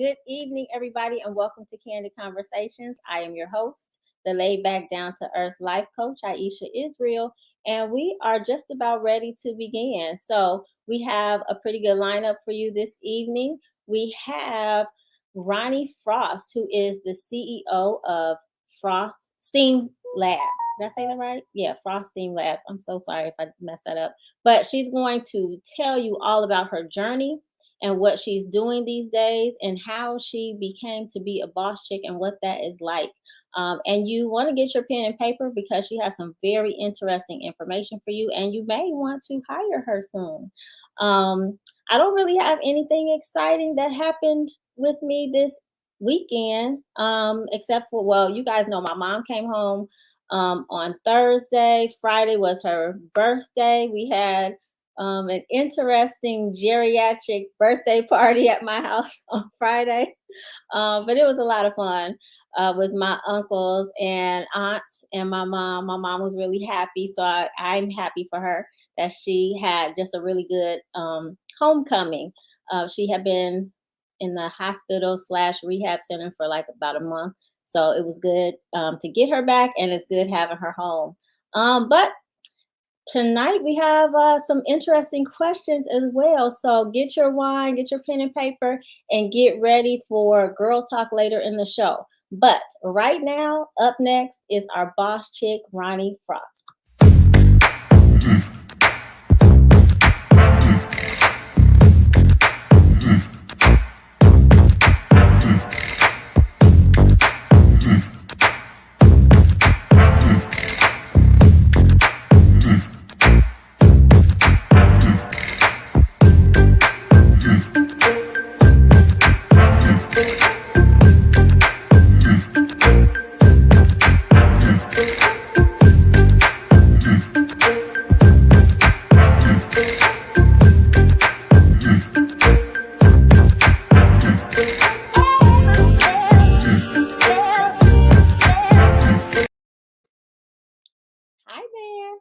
good evening, everybody, and welcome to Candid Conversations. I am your host, the laid back, down to earth life coach, Aisha Israel, and we are just about ready to begin. So, we have a pretty good lineup for you this evening. We have Ronnie Frost, who is the CEO of Frost Steam Labs. Did I say that right? Yeah, Frost Steam Labs. I'm so sorry if I messed that up. But she's going to tell you all about her journey and what she's doing these days and how she became to be a boss chick and what that is like. And you want to get your pen and paper because she has some very interesting information for you, and you may want to hire her soon. I don't really have anything exciting that happened with me this weekend, except for, well, you guys know my mom came home on Thursday. Friday was her birthday. We had an interesting geriatric birthday party at my house on Friday. But it was a lot of fun with my uncles and aunts and my mom. My mom was really happy, so I'm happy for her that she had just a really good homecoming. She had been in the hospital slash rehab center for like about a month, so it was good to get her back, and it's good having her home. But tonight we have some interesting questions as well. So get your wine, get your pen and paper, and get ready for girl talk later in the show. But right now, up next is our boss chick, Ronnie Frost. Hi there.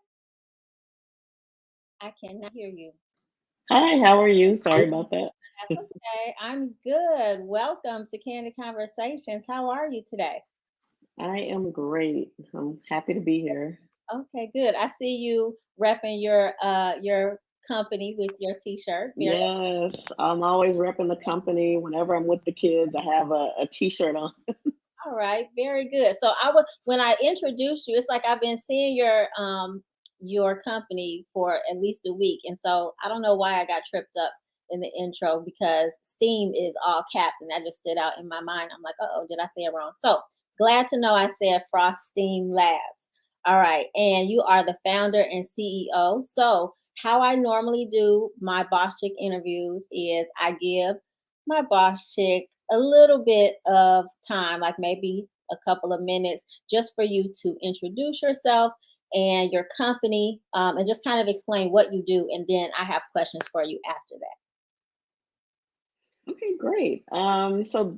I cannot hear you. Hi, how are you? Sorry about that. That's okay. I'm good. Welcome to Candid Conversations. How are you today? I am great. I'm happy to be here. Okay, good. I see you repping your company with your t-shirt. Very Yes, I'm always repping the company. Whenever I'm with the kids, I have a t-shirt on. all right, very good. So I would when I introduced you, it's like I've been seeing your company for at least a week. And so I don't know why I got tripped up in the intro because Steam is all caps and that just stood out in my mind. I'm like, oh, did I say it wrong? So glad to know I said Frost Steam Labs. All right. And you are the founder and CEO. So how I normally do my boss chick interviews is I give my boss chick a little bit of time, like maybe a couple of minutes, just for you to introduce yourself and your company, and just kind of explain what you do. And then I have questions for you after that. Okay, great. So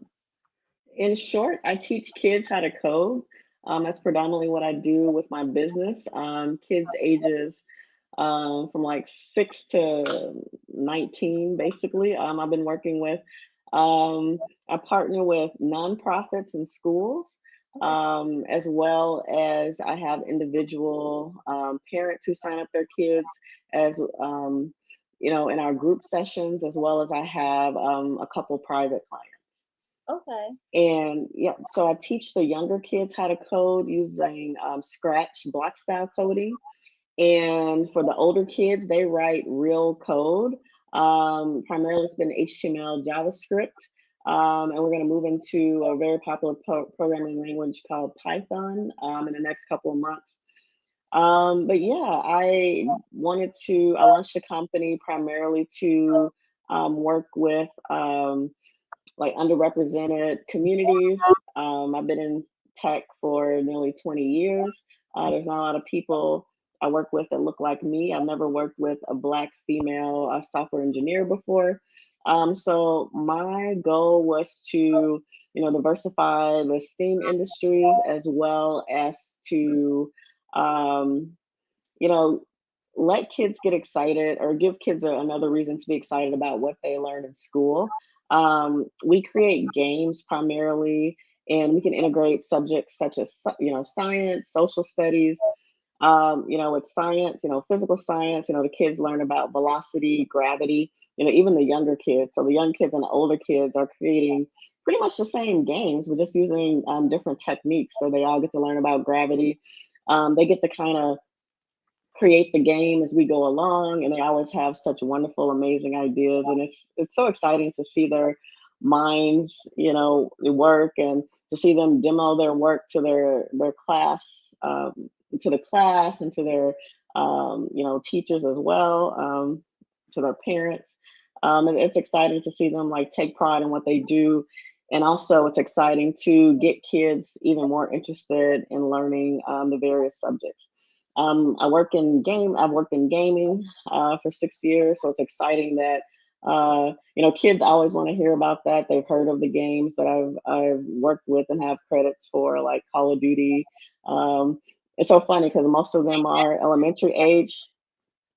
in short, I teach kids how to code. That's predominantly what I do with my business. Kids ages from like 6 to 19, basically. I've been working with, I partner with nonprofits and schools, Okay. as well as I have individual parents who sign up their kids as, in our group sessions, as well as I have a couple private clients. Okay. And yeah, so I teach the younger kids how to code using Scratch block style coding. And for the older kids, they write real code. Primarily, it's been HTML, JavaScript. And we're going to move into a very popular programming language called Python in the next couple of months. But yeah, I launched a company primarily to work with like underrepresented communities. I've been in tech for nearly 20 years. There's not a lot of people I work with that look like me. I've never worked with a Black female software engineer before. So my goal was to, diversify the STEAM industries as well as to, um, you know, let kids get excited or give kids another reason to be excited about what they learned in school. We create games primarily, and we can integrate subjects such as science, social studies. With science, physical science, the kids learn about velocity, gravity, even the younger kids. So the young kids and the older kids are creating pretty much the same games. We're just using different techniques. So they all get to learn about gravity. They get to kind of create the game as we go along, and they always have such wonderful, amazing ideas, and it's so exciting to see their minds, work, and to see them demo their work to their class, to the class, and to their teachers as well, to their parents. And it's exciting to see them like take pride in what they do, and also it's exciting to get kids even more interested in learning the various subjects. I've worked in gaming for 6 years, so it's exciting that kids always want to hear about that. They've heard of the games that I've worked with and have credits for, like Call of Duty. Um, it's so funny because most of them are elementary age.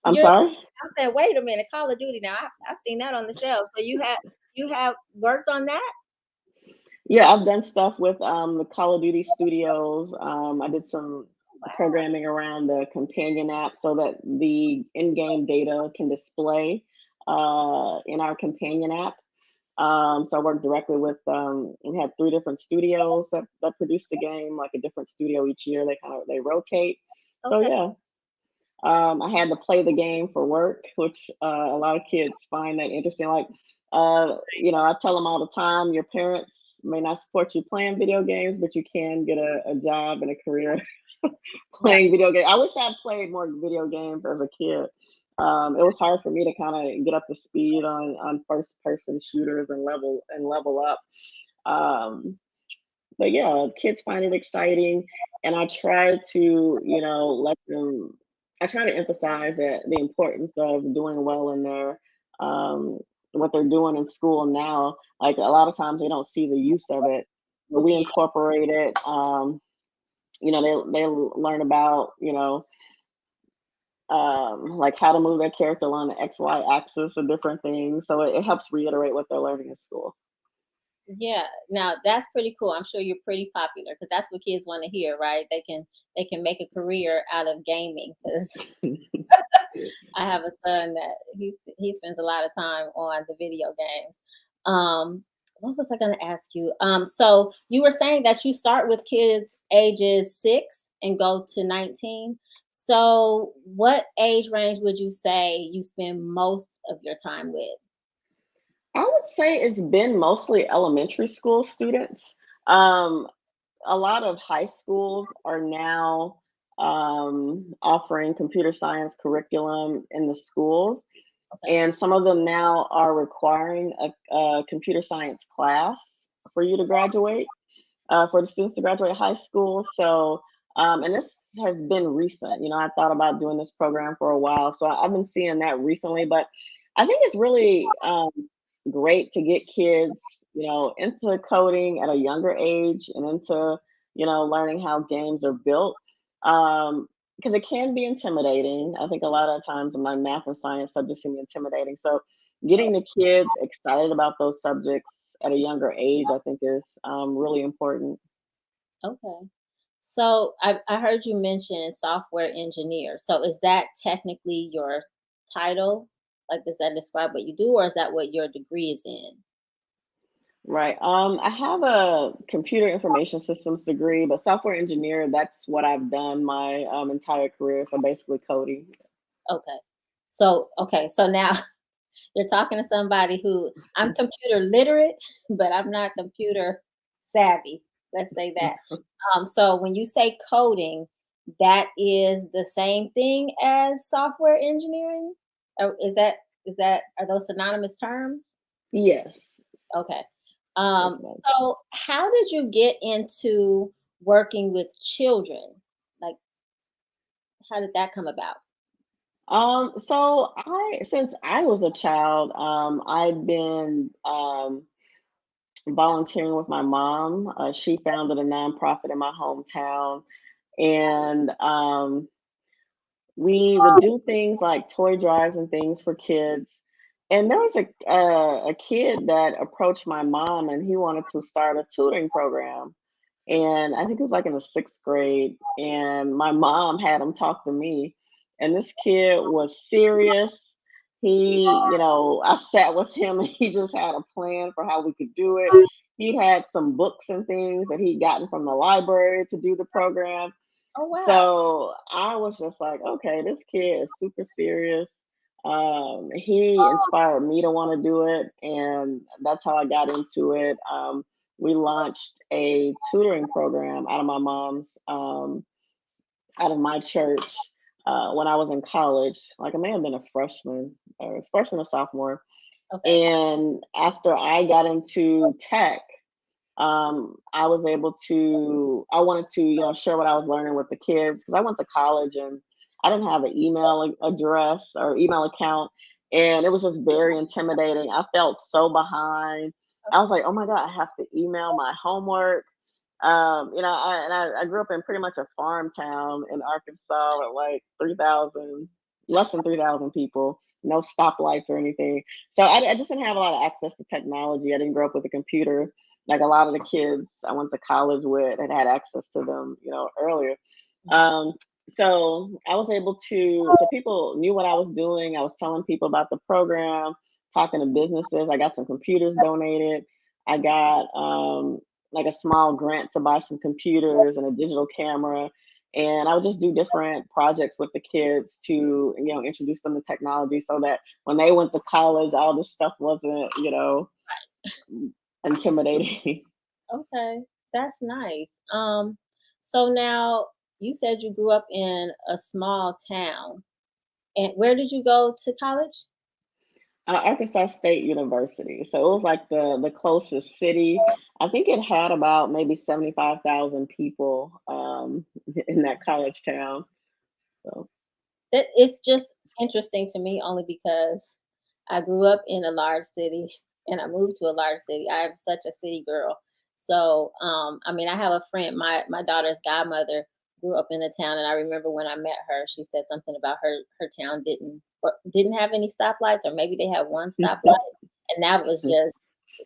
I'm You're sorry. I said, "Wait a minute, Call of Duty." Now I've seen that on the shelf. So you have worked on that? Yeah, I've done stuff with the Call of Duty studios. I did some Wow. programming around the companion app so that the in-game data can display in our companion app. So I worked directly with, we had three different studios that produced the game, like a different studio each year. They rotate. So Okay. yeah, I had to play the game for work, which a lot of kids find that interesting. Like, I tell them all the time, your parents may not support you playing video games, but you can get a job and a career Right. playing video games. I wish I'd played more video games as a kid. It was hard for me to kind of get up to speed on first person shooters and level up. Um, but yeah, kids find it exciting, and I try to, let them. I try to emphasize that the importance of doing well in their um, what they're doing in school now. Like a lot of times they don't see the use of it, but we Yeah. incorporate it. They learn about like how to move their character along the XY axis and different things. So it helps reiterate what they're learning in school. Yeah. Now that's pretty cool. I'm sure you're pretty popular because that's what kids want to hear, right? They can make a career out of gaming because I have a son that he spends a lot of time on the video games. What was I going to ask you? So you were saying that you start with kids ages 6 and go to 19. So what age range would you say you spend most of your time with? I would say it's been mostly elementary school students. Um, a lot of high schools are now offering computer science curriculum in the schools, Okay. and some of them now are requiring a computer science class for you to graduate, for the students to graduate high school. So, and this has been recent. I thought about doing this program for a while, so I've been seeing that recently. But I think it's really great to get kids, into coding at a younger age and into, learning how games are built. Because it can be intimidating. I think a lot of times my math and science subjects can be intimidating. So getting the kids excited about those subjects at a younger age, I think, is really important. Okay. So I heard you mention software engineer. So is that technically your title? Like, does that describe what you do, or is that what your degree is in? Right. I have a computer information systems degree, but software engineer, that's what I've done my entire career. So basically coding. Okay. So now you're talking to somebody who I'm computer literate, but I'm not computer savvy. Let's say that. So when you say coding, that is the same thing as software engineering? Or is that are those synonymous terms? Yes. Okay. Yes, ma'am. So how did you get into working with children? Like, how did that come about? So since I was a child, I'd been volunteering with my mom. She founded a nonprofit in my hometown, and we would do things like toy drives and things for kids. And there was a kid that approached my mom, and he wanted to start a tutoring program. And I think it was like in the sixth grade. And my mom had him talk to me. And this kid was serious. I sat with him and he just had a plan for how we could do it. He had some books and things that he'd gotten from the library to do the program. Oh wow. So I was just like, okay, this kid is super serious. He inspired me to want to do it, and that's how I got into it. We launched a tutoring program out of my church when I was in college. Like I may have been a freshman, or a freshman or sophomore. Okay. And after I got into tech, I wanted to, share what I was learning with the kids because I went to college and I didn't have an email address or email account. And it was just very intimidating. I felt so behind. I was like, oh my God, I have to email my homework. I grew up in pretty much a farm town in Arkansas with like 3,000, less than 3,000 people, no stoplights or anything. So I just didn't have a lot of access to technology. I didn't grow up with a computer like a lot of the kids I went to college with had access to them, earlier. Um, so I was able to, so people knew what I was doing. I was telling people about the program, talking to businesses. I got some computers donated. I got like a small grant to buy some computers and a digital camera. And I would just do different projects with the kids to, introduce them to technology so that when they went to college, all this stuff wasn't, intimidating. Okay, that's nice. So now you said you grew up in a small town, and where did you go to college? Arkansas State University. So it was like the closest city. I think it had about maybe 75,000 people in that college town. So It's just interesting to me only because I grew up in a large city and I moved to a large city. I am such a city girl. So, I mean, I have a friend, my daughter's godmother grew up in a town, and I remember when I met her, she said something about her town didn't have any stoplights, or maybe they had one stoplight, and that was just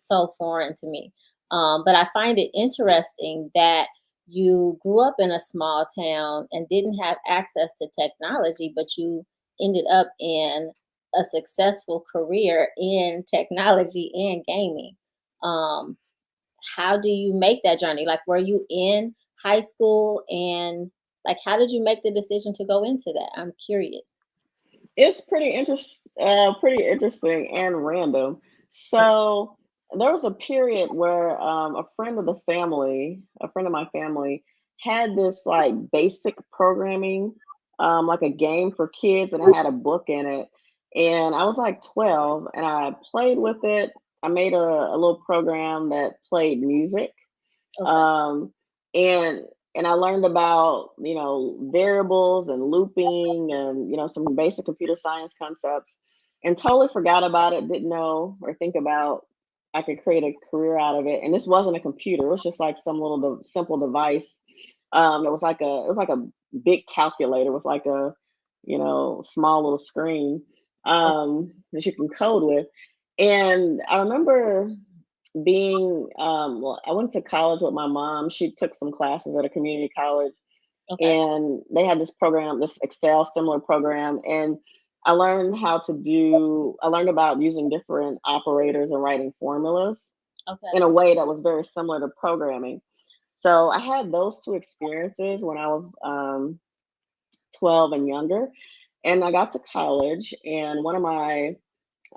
so foreign to me. But I find it interesting that you grew up in a small town and didn't have access to technology, but you ended up in a successful career in technology and gaming. Um, how do you make that journey? Like, were you in high school and like, how did you make the decision to go into that? I'm curious. It's pretty interesting and random. So there was a period where a friend of my family, had this like basic programming, like a game for kids, and it had a book in it. And I was like 12, and I played with it. I made a little program that played music, Okay. um, and I learned about variables and looping and some basic computer science concepts, and totally forgot about it. Didn't know or think about I could create a career out of it. And this wasn't a computer; it was just like some little simple device. It was like a big calculator with like a small little screen that you can code with. And I remember I went to college with my mom. She took some classes at a community college, Okay. and they had this program, this Excel similar program. And I learned about using different operators and writing formulas Okay. in a way that was very similar to programming. So I had those two experiences when I was 12 and younger. And I got to college, and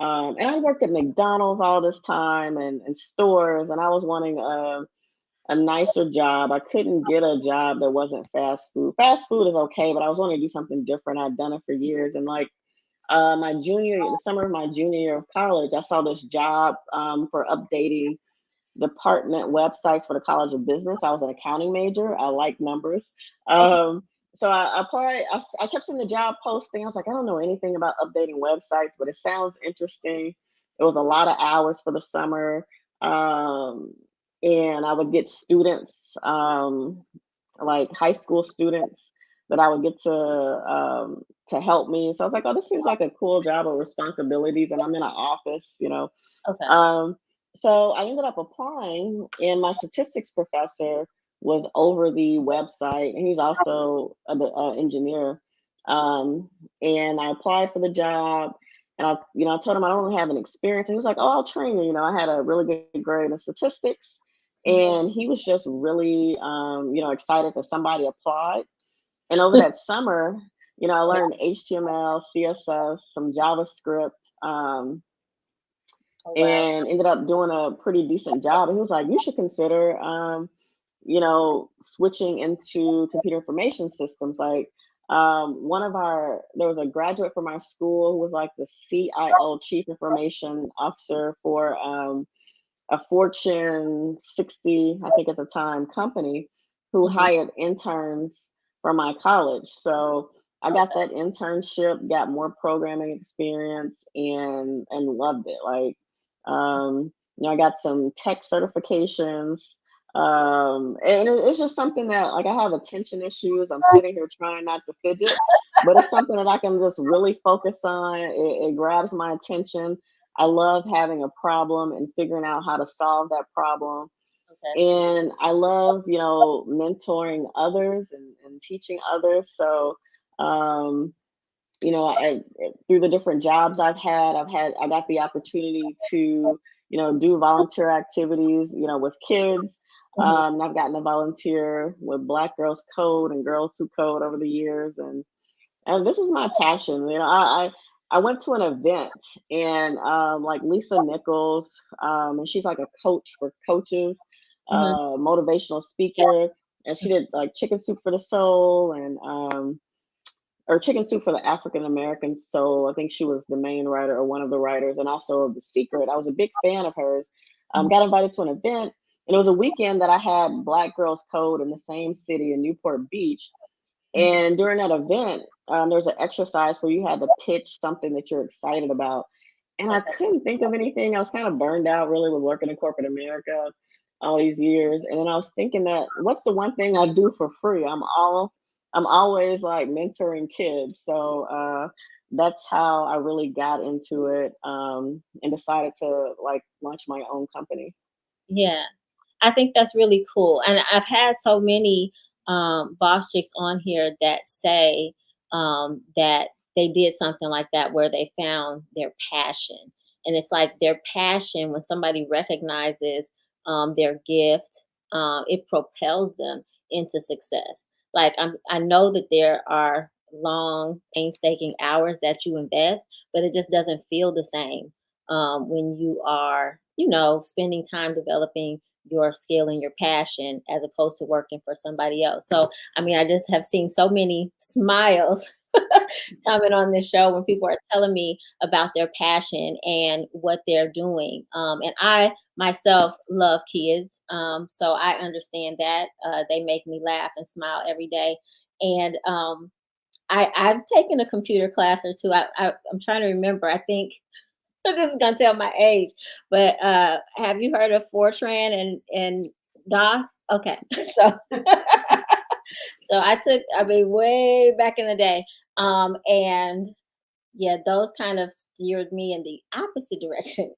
and I worked at McDonald's all this time, and stores, and I was wanting a nicer job. I couldn't get a job that wasn't fast food. Fast food is okay, but I was wanting to do something different. I'd done it for years. And like the summer of my junior year of college, I saw this job for updating department websites for the College of Business. I was an accounting major. I like numbers. Okay. So I applied. I kept seeing the job posting. I was like, I don't know anything about updating websites, but it sounds interesting. It was a lot of hours for the summer. Um, and I would get students, like high school students, that I would get to help me. So I was like, oh, this seems like a cool job of responsibilities, and I'm in an office, you know. Okay. Um, so I ended up applying, and my statistics professor was over the website, and he was also an engineer. Um, and I applied for the job, and I told him I don't have an experience, and he was like, "Oh, I'll train you." You know, I had a really good grade in statistics, Mhm. and he was just really, excited that somebody applied. And over that summer, I Yeah. learned HTML, CSS, some JavaScript. Oh, wow. And ended up doing a pretty decent job. And he was like, "You should consider, switching into computer information systems." Like, there was a graduate from our school who was like the CIO, Chief Information Officer, for a Fortune 60, I think at the time, company, who Mhm. hired interns from my college. So I got Okay. that internship, got more programming experience, and loved it. Like, I got some tech certifications. And it's just something that, like, I have attention issues. I'm sitting here trying not to fidget, but it's something that I can just really focus on. It grabs my attention. I love having a problem and figuring out how to solve that problem. Okay. And I love, mentoring others and teaching others. So, um, through the different jobs I got the opportunity to, do volunteer activities, with kids. Mhm. And I've gotten to volunteer with Black Girls Code and Girls Who Code over the years. And this is my passion. I went to an event, and like Lisa Nichols, and she's like a coach for coaches, Mhm. motivational speaker, and she did like Chicken Soup for the Soul, and or Chicken Soup for the African American Soul. I think she was the main writer or one of the writers, and also of The Secret. I was a big fan of hers. Mhm. Got invited to an event, and it was a weekend that I had Black Girls Code in the same city in Newport Beach. Mhm. And during that event, there was an exercise where you had to pitch something that you're excited about. And I Okay. couldn't think of anything. I was kind of burned out really with working in corporate America all these years. And then I was thinking, that what's the one thing I do for free? I'm always like mentoring kids. So that's how I really got into it, and decided to like launch my own company. Yeah. I think that's really cool. And I've had so many boss chicks on here that say that they did something like that where they found their passion. And it's like their passion, when somebody recognizes their gift, it propels them into success. Like I know that there are long, painstaking hours that you invest, but it just doesn't feel the same when you are, spending time developing your skill and your passion as opposed to working for somebody else. So, I mean, I just have seen so many smiles coming on this show when people are telling me about their passion and what they're doing. And I myself love kids, so I understand that. They make me laugh and smile every day. And I've taken a computer class or two. I'm trying to remember. I think this is gonna tell my age, but have you heard of Fortran and DOS? Okay, so so I mean, way back in the day, and yeah, those kind of steered me in the opposite direction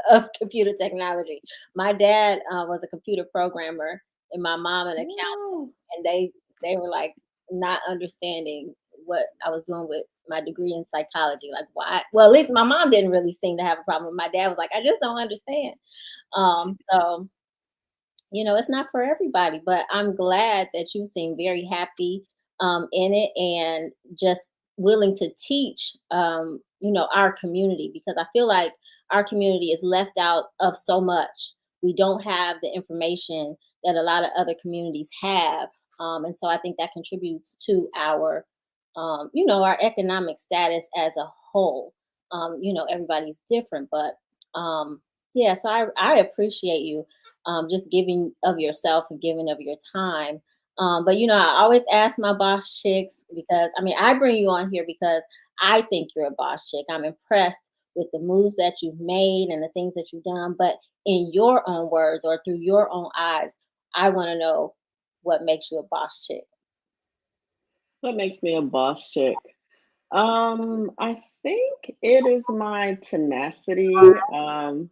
of computer technology. My dad was a computer programmer, and my mom an accountant, Wow. and they were like not understanding what I was doing with my degree in psychology. Like, why? Well, at least my mom didn't really seem to have a problem. My dad was like, I just don't understand. So it's not for everybody, but I'm glad that you seem very happy in it and just willing to teach, our community, because I feel like our community is left out of so much. We don't have the information that a lot of other communities have. And so I think that contributes to our economic status as a whole. Everybody's different, but yeah, so I appreciate you just giving of yourself and giving of your time. But I always ask my boss chicks, because I mean, I bring you on here because I think you're a boss chick. I'm impressed with the moves that you've made and the things that you've done. But in your own words or through your own eyes, I want to know what makes you a boss chick. What makes me a boss chick? I think it is my tenacity, my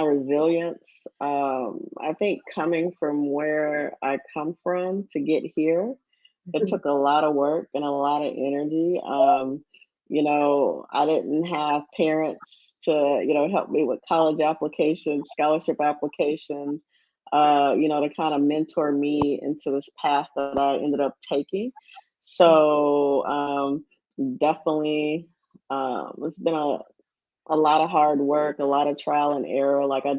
resilience. I think coming from where I come from to get here, it Mhm. took a lot of work and a lot of energy. I didn't have parents to, help me with college applications, scholarship applications, to kind of mentor me into this path that I ended up taking. So definitely, it's been a lot of hard work, a lot of trial and error. Like I'm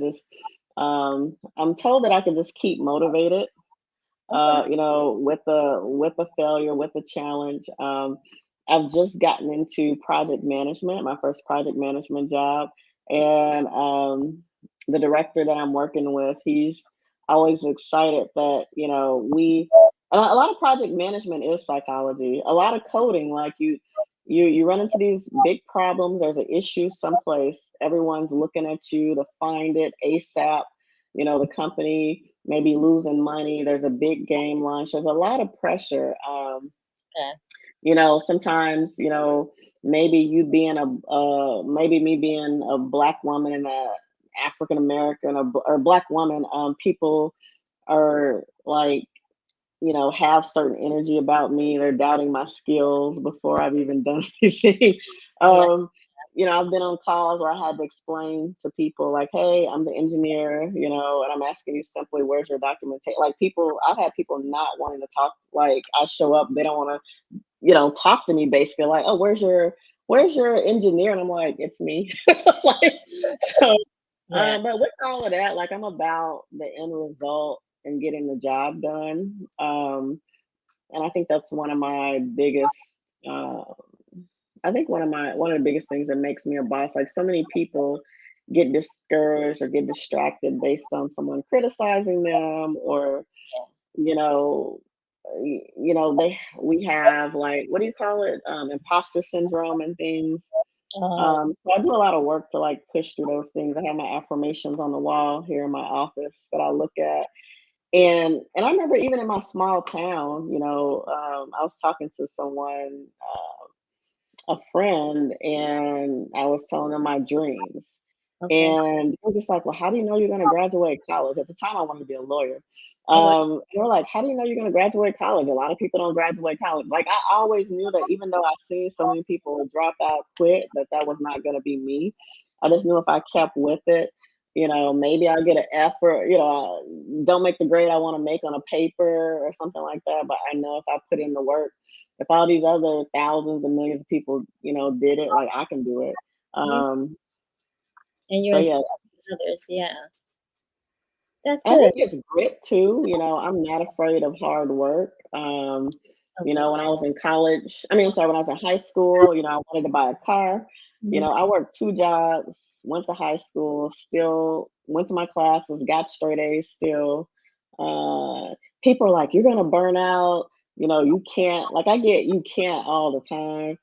told that I can just keep motivated, Okay. with the failure, with the challenge. I've just gotten into project management, my first project management job, and the director that I'm working with, he's always excited that a lot of project management is psychology, a lot of coding. Like you run into these big problems. There's an issue someplace. Everyone's looking at you to find it ASAP. The company may be losing money. There's a big game launch. There's a lot of pressure. Okay. Sometimes, maybe you being maybe me being a black woman and a African American or black woman, people are like, have certain energy about me. They're doubting my skills before I've even done anything. Yeah. um, I've been on calls where I had to explain to people like, hey, I'm the engineer, and I'm asking you simply, where's your documentation? Like I've had people not wanting to talk. Like I show up, they don't want to, talk to me basically like, oh, where's your engineer? And I'm like, it's me. Like, so, Yeah. but with all of that, like I'm about the end result and getting the job done. And I think that's one of my biggest, uh, I think one of the biggest things that makes me a boss. Like so many people get discouraged or get distracted based on someone criticizing them, or you know they we have, like, what do you call it, imposter syndrome and things. Oh, So I do a lot of work to like push through those things. I have my affirmations on the wall here in my office that I look at. And I remember even in my small town, I was talking to someone, a friend, and I was telling them my dreams. okay. And we're just like, well, how do you know you're going to graduate college? At the time, I wanted to be a lawyer. All right. And we're like, how do you know you're going to graduate college? A lot of people don't graduate college. Like, I always knew that even though I seen so many people drop out, quit, that was not going to be me. I just knew if I kept with it, maybe I'll get an F, or, don't make the grade I want to make on a paper or something like that. But I know if I put in the work, if all these other thousands and millions of people, did it, like I can do it. Yeah. Um, And you're so yeah, inspiring others. Yeah. That's I good. think it's grit too. I'm not afraid of hard work. Okay. When I was in college, I mean, I'm sorry, when I was in high school, I wanted to buy a car. Mhm. I worked two jobs, went to high school, still went to my classes, got straight A's still. Uh, People are like, you're gonna burn out. You can't, like, I get you can't all the time.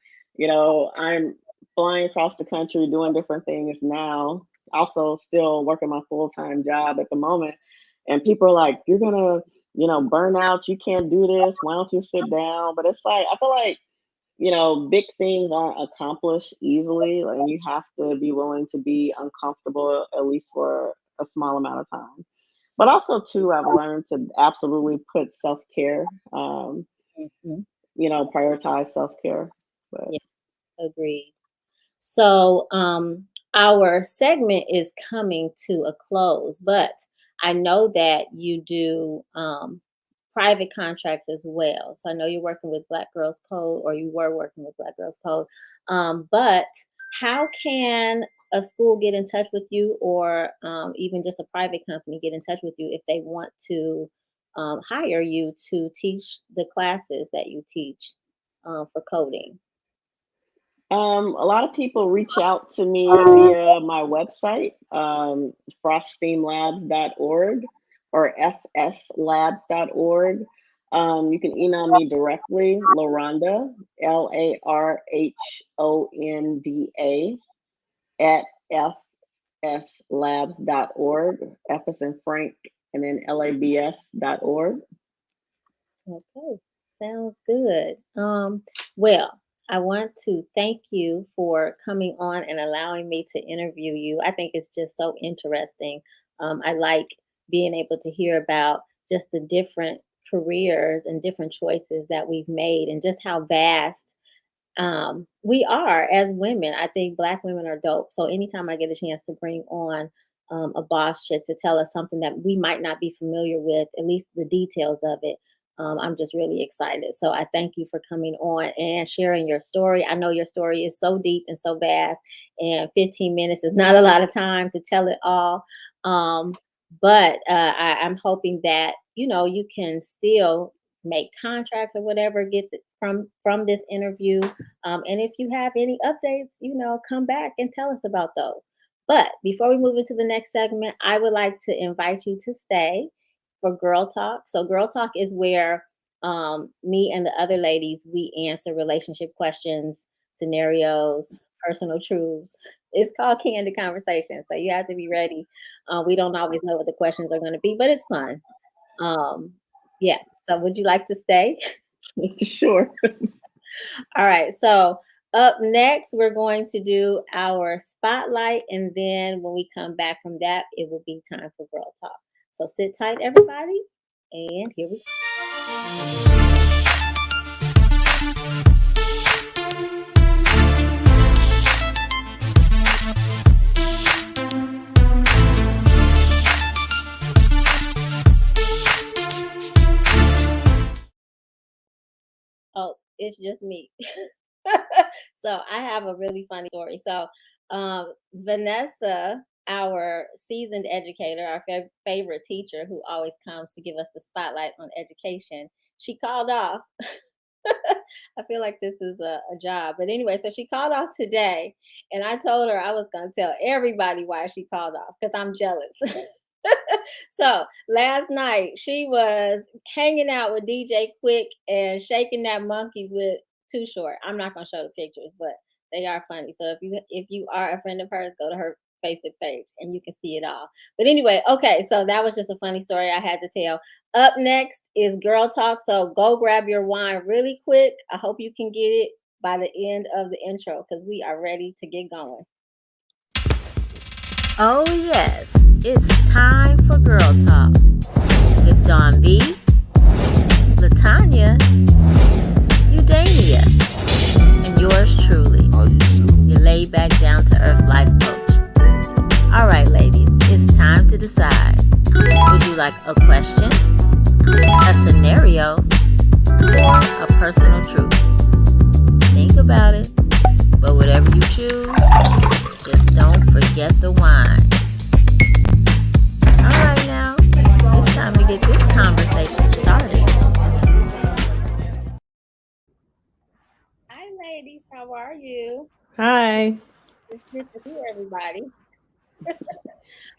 I'm flying across the country doing different things now, also still working my full-time job at the moment, and people are like, you're gonna burn out, you can't do this, why don't you sit down? But it's like, I feel like, big things aren't accomplished easily, and you have to be willing to be uncomfortable at least for a small amount of time. But also too, I've learned to absolutely put self-care, Mhm. prioritize self-care. But Yeah. Agreed. So, our segment is coming to a close, but I know that you do private contracts as well. So I know you're working with Black Girls Code, or you were working with Black Girls Code. But how can a school get in touch with you, or even just a private company get in touch with you if they want to hire you to teach the classes that you teach for coding? a lot of people reach out to me via my website, froststeamlabs.org or fslabs.org. You can email me directly, LaRhonda, LaRhonda, at fslabs.org. F is in Frank, and then labs.org. Okay. Sounds good. Well, I want to thank you for coming on and allowing me to interview you. I think it's just so interesting. I like being able to hear about just the different careers and different choices that we've made and just how vast we are as women. I think Black women are dope. So anytime I get a chance to bring on a boss chick to tell us something that we might not be familiar with, at least the details of it, I'm just really excited. So I thank you for coming on and sharing your story. I know your story is so deep and so vast, and 15 minutes is not a lot of time to tell it all. Um, but I'm hoping that you can still make contracts or whatever, from this interview, and if you have any updates, come back and tell us about those. But before we move into the next segment, I would like to invite you to stay for Girl Talk. So, Girl Talk is where me and the other ladies, we answer relationship questions, scenarios, personal truths. It's called Candid Conversation. So, you have to be ready. We don't always know what the questions are going to be, but it's fun. Um, yeah. So, would you like to stay? Sure. All right. So up next, we're going to do our spotlight. And then when we come back from that, it will be time for Girl Talk. So sit tight, everybody. And here we Oh, it's just me. So I have a really funny story. So Vanessa, our seasoned educator, our favorite teacher who always comes to give us the spotlight on education, she called off. I feel like this is a job. But anyway, so she called off today, and I told her I was going to tell everybody why she called off because I'm jealous. So last night she was hanging out with DJ Quick and shaking that monkey with Too Short. I'm not gonna show the pictures, but they are funny. So if you are a friend of hers, go to her Facebook page and you can see it all. But anyway, okay, so that was just a funny story I had to tell. Up next is Girl Talk. So go grab your wine really quick. I hope you can get it by the end of the intro because we are ready to get going. Oh, yes, it's time for Girl Talk with Dawn B, Latanya, Udania, and yours truly, your laid back, down to earth life coach. All right, ladies, it's time to decide. Would you like a question, a scenario, or a personal truth? Think about it, but whatever you choose, just don't forget the wine. All right, now, it's time to get this conversation started. Hi, ladies. How are you? Hi. It's good to hear everybody.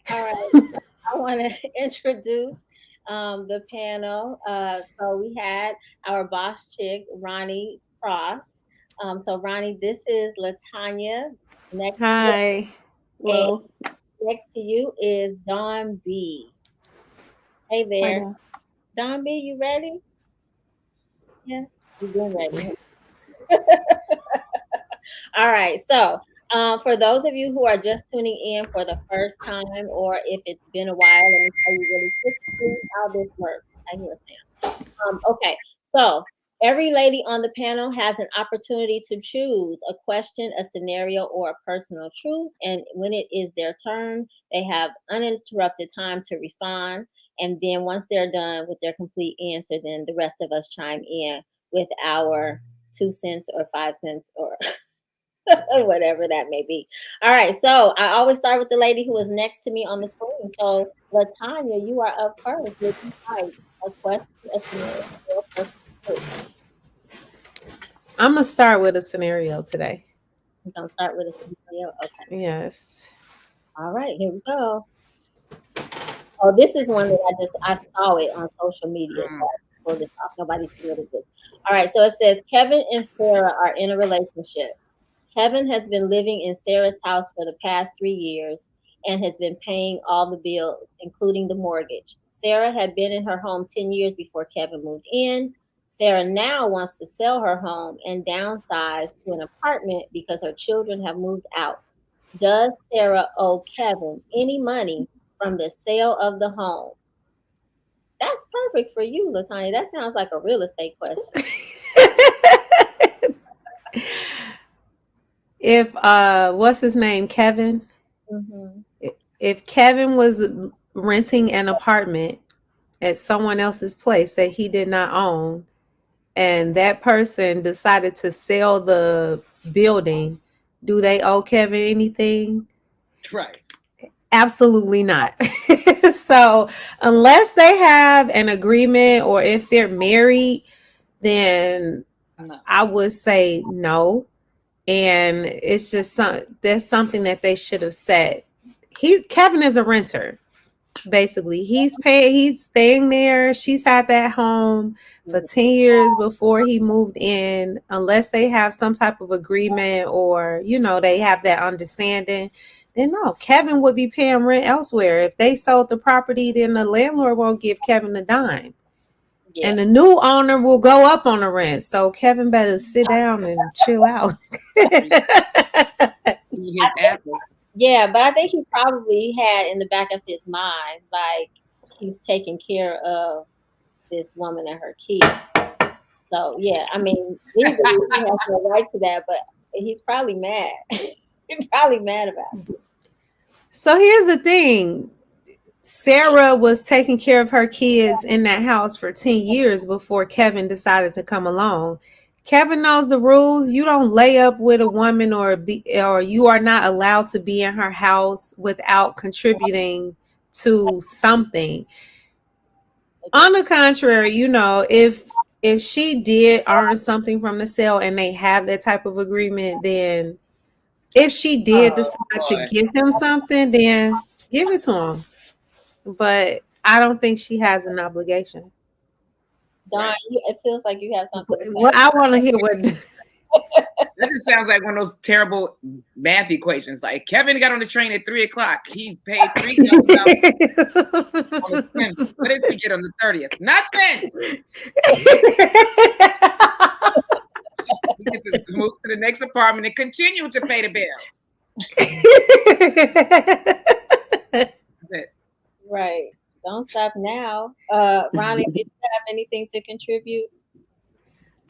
All right. I want to introduce the panel. So we had our boss chick, Ronnie Frost. So Ronnie, this is Latanya. Next, Hi. and Well, next to you is Dawn B. Hey hi there, there. Dawn B. You ready? Yeah, you've been ready. All right. So, for those of you who are just tuning in for the first time, or if it's been a while, let me tell you really quickly how this works. I hear a sound. Okay. So, every lady on the panel has an opportunity to choose a question, a scenario, or a personal truth. And when it is their turn, they have uninterrupted time to respond. And then once they're done with their complete answer, then the rest of us chime in with our 2 cents or 5 cents or whatever that may be. All right, so I always start with the lady who is next to me on the screen. So, Latanya, you are up first. Would you like a question, a scenario, or a personal truth? I'm going to start with a scenario today. I'm gonna start with a scenario. Okay. Yes. All right, here we go. Oh, this is one that I saw it on social media. So I pulled this off. Nobody's scared of this. All right, so it says Kevin and Sarah are in a relationship. Kevin has been living in Sarah's house for the past 3 years and has been paying all the bills, including the mortgage. Sarah had been in her home 10 years before Kevin moved in. Sarah now wants to sell her home and downsize to an apartment because her children have moved out. Does Sarah owe Kevin any money from the sale of the home? That's perfect for you, Latanya. That sounds like a real estate question. If what's his name, Kevin? Mm-hmm. If Kevin was renting an apartment at someone else's place that he did not own, and that person decided to sell the building, do they owe Kevin anything? Right. Absolutely not. So unless they have an agreement or if they're married, then No. I would say no. And it's just that's something that they should have said. Kevin is a renter. Basically, he's staying there. She's had that home for 10 years before he moved in. Unless they have some type of agreement or, they have that understanding, then no, Kevin would be paying rent elsewhere. If they sold the property, then the landlord won't give Kevin a dime. Yeah. And the new owner will go up on the rent. So Kevin better sit down and chill out. Yeah, but I think he probably had in the back of his mind, like, he's taking care of this woman and her kid. So, yeah, I mean, legally he has no right to that, but he's probably mad. He's probably mad about it. So here's the thing. Sarah was taking care of her kids in that house for 10 years before Kevin decided to come along. Kevin knows the rules. You don't lay up with a woman or you are not allowed to be in her house without contributing to something. On the contrary, if she did earn something from the sale and they have that type of agreement, then if she did decide to give him something, then give it to him. But I don't think she has an obligation. Dawn, it feels like you have something to say. Well, I want to hear what. That just sounds like one of those terrible math equations. Like Kevin got on the train at 3:00. He paid $3,000 on the 10th. What did he get on the 30th? Nothing. He gets to move to the next apartment and continue to pay the bills. That's it. Right. Don't stop now. Ronnie, did you have anything to contribute?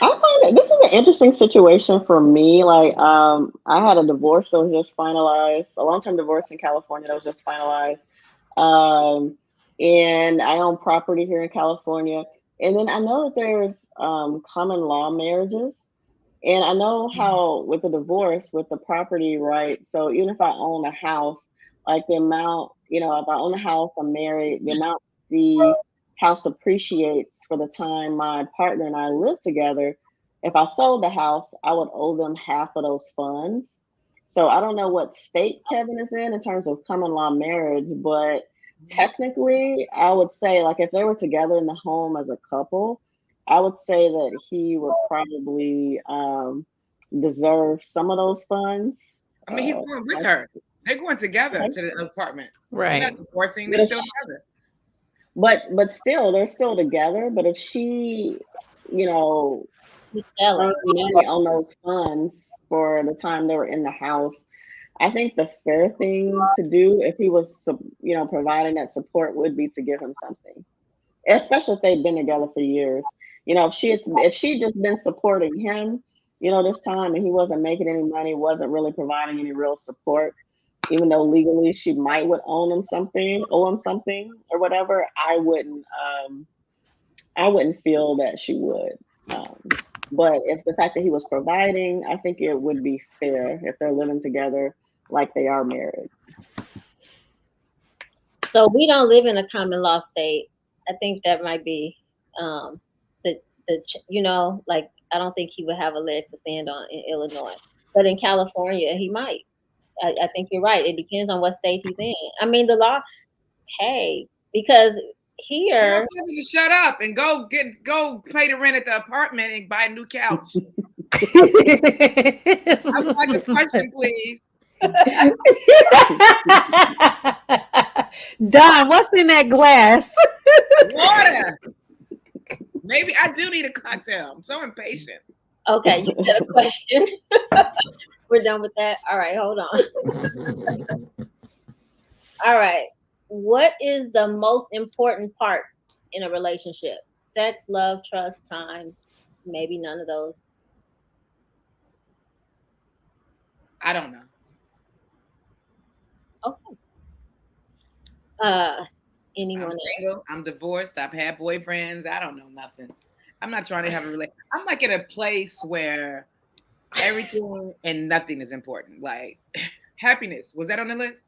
I find this is an interesting situation for me. Like, I had a divorce that was just finalized, a long-term divorce in California that was just finalized. And I own property here in California. And then I know that there's common law marriages. And I know how with the divorce, with the property, right? So even if I own a house, like the amount, if I own a house, I'm married, the amount the house appreciates for the time my partner and I live together. If I sold the house, I would owe them half of those funds. So I don't know what state Kevin is in terms of common law marriage, but technically I would say, like, if they were together in the home as a couple, I would say that he would probably deserve some of those funds. I mean, he's going with her. They're going together to the apartment. Right. They're not divorcing. They're still together. But still, they're still together. But if she, selling money on those funds for the time they were in the house, I think the fair thing to do if he was, providing that support would be to give him something, especially if they've been together for years. If she just been supporting him, this time and he wasn't making any money, wasn't really providing any real support, even though legally she would owe him something or whatever, I wouldn't feel that she would. But if the fact that he was providing, I think it would be fair if they're living together like they are married. So we don't live in a common law state. I think that might be I don't think he would have a leg to stand on in Illinois, but in California he might. I think you're right. It depends on what state he's in. I mean, the law, because here, tell me to shut up and go pay the rent at the apartment and buy a new couch. I would like a question, please. Don, what's in that glass? Maybe I do need a cocktail. I'm so impatient. Okay, you got a question. We're done with that. All right, hold on. All right. What is the most important part in a relationship? Sex, love, trust, time? Maybe none of those. I don't know. Okay. Anyone I'm else? single. I'm divorced. I've had boyfriends. I don't know nothing. I'm not trying to have a relationship. I'm like in a place where everything and nothing is important. Like happiness. Was that on the list?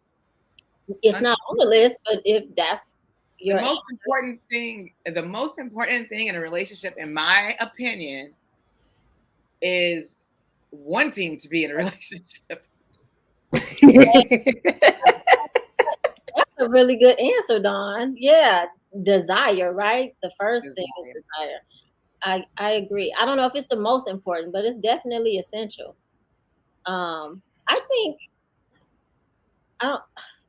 It's not on the list, but if that's The your most important thing in a relationship, in my opinion, is wanting to be in a relationship. That's a really good answer, Dawn. Yeah, desire, right? The first thing is desire. I agree. I don't know if it's the most important, but it's definitely essential. I think I don't.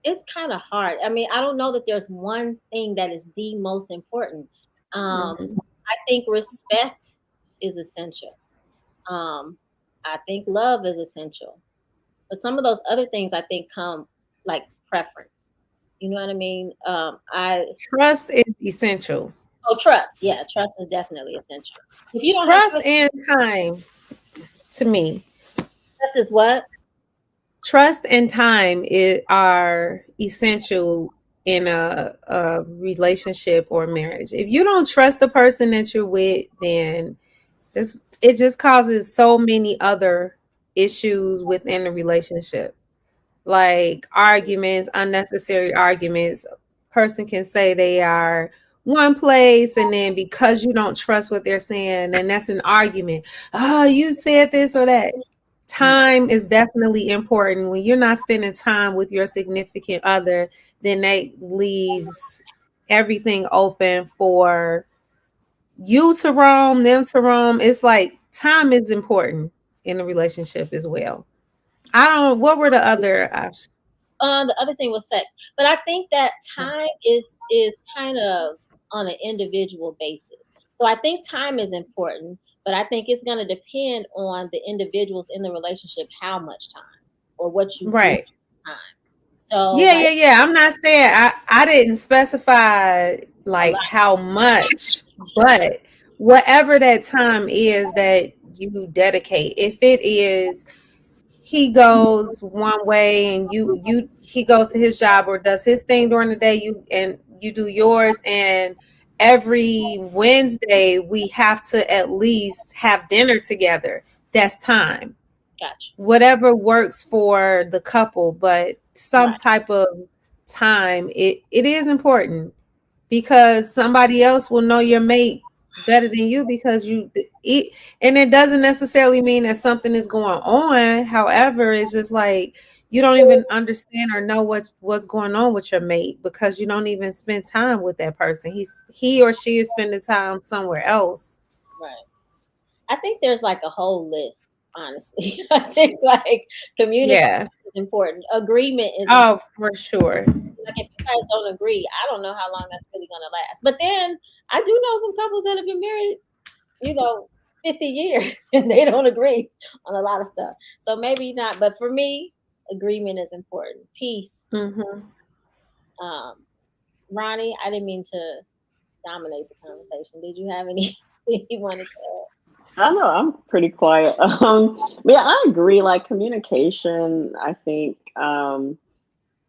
It's kind of hard. I mean, I don't know that there's one thing that is the most important. I think respect is essential. I think love is essential. But some of those other things I think come like preference. You know what I mean? Trust is essential. Trust. Yeah, trust is definitely essential. If you don't have Trust trust, and time to me. trust is what? Trust and time are essential in a relationship or marriage. If you don't trust the person that you're with, then it just causes so many other issues within the relationship, like arguments, unnecessary arguments. Person can say they are one place, and then because you don't trust what they're saying, then that's an argument. Oh, you said this or that. Time is definitely important. When you're not spending time with your significant other, then that leaves everything open for you to roam, them to roam. It's like time is important in a relationship as well. I don't. What were the other options? The other thing was sex, but I think that time is kind of on an individual basis. So I think time is important, but I think it's going to depend on the individuals in the relationship how much time or what you give Right. time. So Yeah, like yeah, yeah. I'm not saying I didn't specify a like lot, how much, but whatever that time is that you dedicate, if it is he goes one way and he goes to his job or does his thing during the day, you do yours, and every Wednesday we have to at least have dinner together. That's time. gotcha. Whatever works for the couple, but some Right, type of time, it is important, because somebody else will know your mate better than you because you eat. And it doesn't necessarily mean that something is going on. However, it's just like you don't even understand or know what's going on with your mate because you don't even spend time with that person. He or she is spending time somewhere else. right. I think there's like a whole list, honestly. I think like communication Yeah. is important. Agreement is important. Oh, for sure. Like if you guys don't agree, I don't know how long that's really gonna last. But then I do know some couples that have been married, 50 years and they don't agree on a lot of stuff. So maybe not, but for me, agreement is important. Peace. Mm-hmm. Um, Ronnie, I didn't mean to dominate the conversation. Did you have anything you wanted to I know I'm pretty quiet. But yeah, I agree. Like communication, I think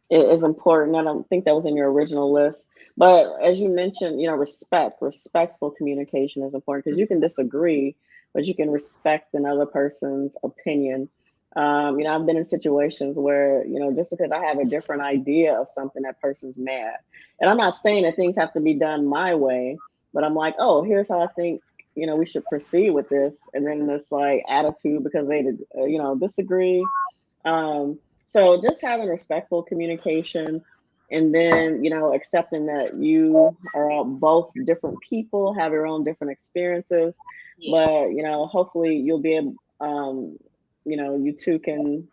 is important. I don't think that was in your original list, but as you mentioned, respectful communication is important because you can disagree, but you can respect another person's opinion. I've been in situations where just because I have a different idea of something, that person's mad, and I'm not saying that things have to be done my way, but I'm like, oh, here's how I think we should proceed with this, and then this like attitude because they disagree. So just having respectful communication, and then accepting that you are all both different people, have your own different experiences, yeah, but hopefully you'll be able, you two can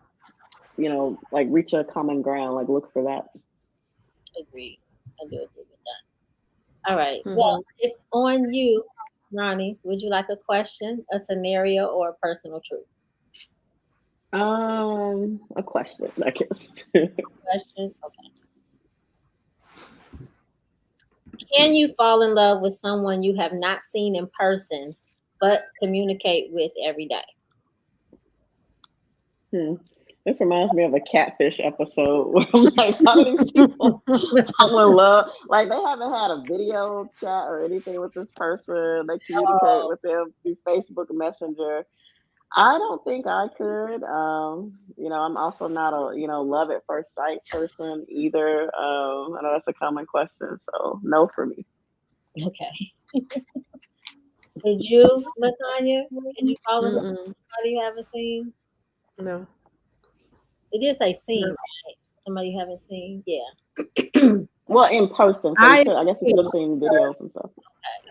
like reach a common ground, like look for that. agree? I do agree with that. All right. Well, Mm-hmm. it's on you. Ronnie, would you like a question, a scenario, or a personal truth? A question, I guess. Question. Okay. Can you fall in love with someone you have not seen in person but communicate with every day? Hmm. This reminds me of a catfish episode where I'm like, how do these people fall in love? Like they haven't had a video chat or anything with this person. They communicate Oh, with them through Facebook Messenger. I don't think I could. I'm also not a, love at first sight person either. I know that's a common question, so no for me. okay. Did you, Latanya? Did you fall in love with Mm-mm. somebody you haven't seen? No. It did say seen, No. right? Somebody you haven't seen? Yeah. Well, in person, so I I guess you could have seen videos and stuff.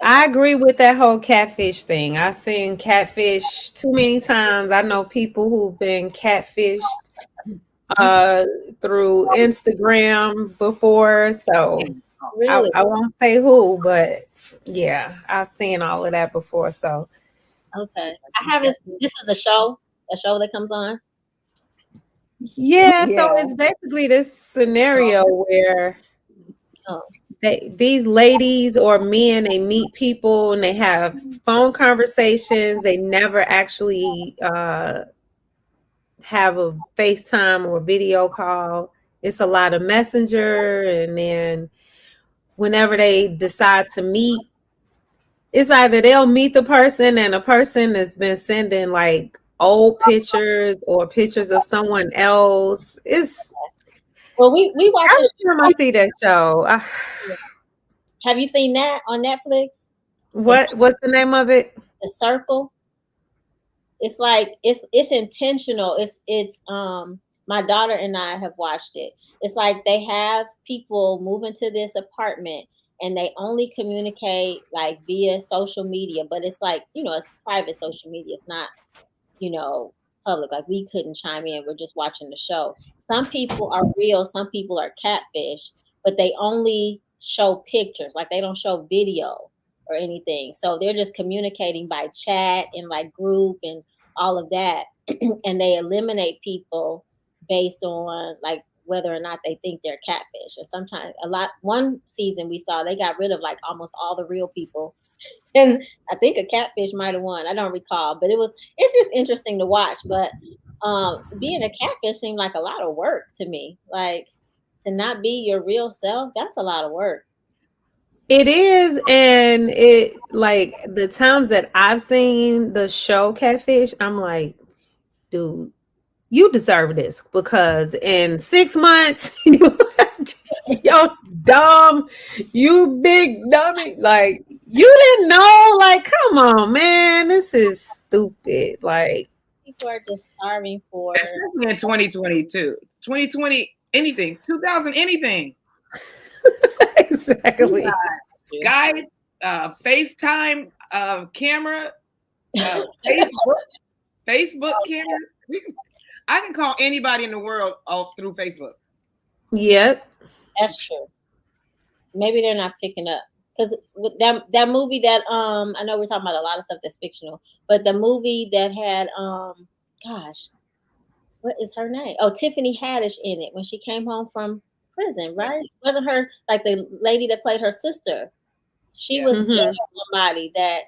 I agree with that whole catfish thing. I've seen catfish too many times. I know people who've been catfished uh through Instagram before. So Really? I won't say who, but yeah, I've seen all of that before. So Okay. I haven't. This is a show that comes on. yeah, so Yeah. it's basically this scenario where Oh, these ladies or men, they meet people and they have phone conversations. They never actually have a FaceTime or video call. It's a lot of messenger, and then whenever they decide to meet, it's either they'll meet the person and a person has been sending like old pictures or pictures of someone else. It's well, we watch every it. time I see that show. Have you seen that on Netflix? The What's the name of it? the Circle. It's like it's intentional. It's my daughter and I have watched it. It's like they have people move into this apartment and they only communicate like via social media, but it's like, it's private social media. It's not, you know, public. Like we couldn't chime in. We're just watching the show. Some people are real, some people are catfish, but they only show pictures. Like they don't show video or anything. So they're just communicating by chat and like group and all of that. And they eliminate people based on like whether or not they think they're catfish. And sometimes one season we saw they got rid of like almost all the real people, and I think a catfish might have won. I don't recall, but it's just interesting to watch. But being a catfish seemed like a lot of work to me. Like to not be your real self, that's a lot of work. It is, and it like the times that I've seen the show Catfish, I'm like, dude, you deserve this because in 6 months, you're dumb, you big dummy. Like, you didn't know, like, come on, man, this is stupid. Like, People are just starving for especially in 2022, 2020, anything, 2000, anything. exactly. Skype, FaceTime, camera, Facebook camera. I can call anybody in the world all through Facebook. Yep. That's true. Maybe they're not picking up because with that movie that I know we're talking about a lot of stuff that's fictional, but the movie that had gosh, what is her name? Oh, Tiffany Haddish in it when she came home from prison, right? Wasn't her like the lady that played her sister? She was dating somebody that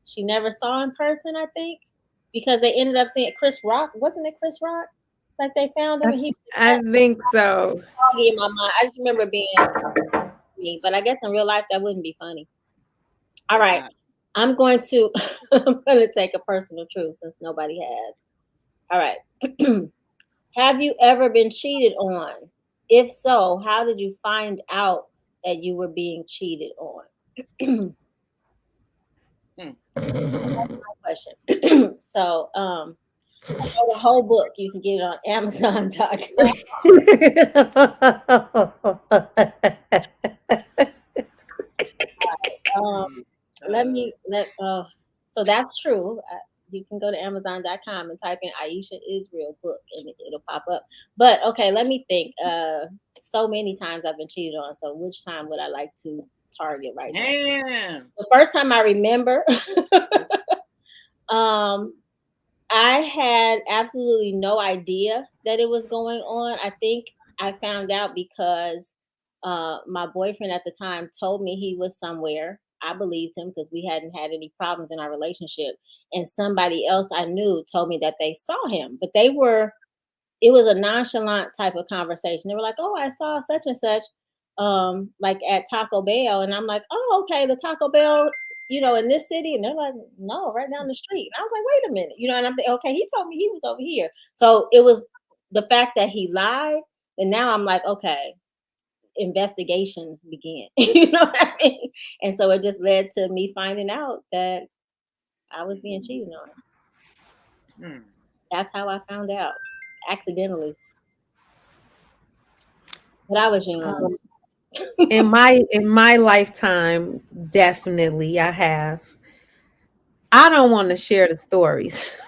she never saw in person, I think, because they ended up seeing Chris Rock. Wasn't it Chris Rock? Like they found him and he I think so. foggy in my mind. I just remember being me, but I guess in real life that wouldn't be funny. All right. I'm going to take a personal truth since nobody has. All right. Have you ever been cheated on? If so, how did you find out that you were being cheated on? That's my question. So, I wrote a whole book. You can get it on Amazon.com. So that's true. You can go to Amazon.com and type in Aisha Israel book and it'll pop up. But okay, let me think. So many times I've been cheated on. So which time would I like to target right now. Damn. The first time I remember, I had absolutely no idea that it was going on. I think I found out because my boyfriend at the time told me he was somewhere. I believed him because we hadn't had any problems in our relationship. And somebody else I knew told me that they saw him, but it was a nonchalant type of conversation. They were like, "Oh, I saw such and such, like at Taco Bell," and I'm like, "Oh, okay, the Taco Bell, in this city." And they're like, "No, right down the street." And I was like, "Wait a minute," and I'm thinking, "Okay, he told me he was over here." So it was the fact that he lied, and now I'm like, "Okay, investigations begin." You know what I mean? And so it just led to me finding out that I was being cheated on. Hmm. That's how I found out, accidentally. But I was young. In my lifetime, definitely I have. I don't want to share the stories.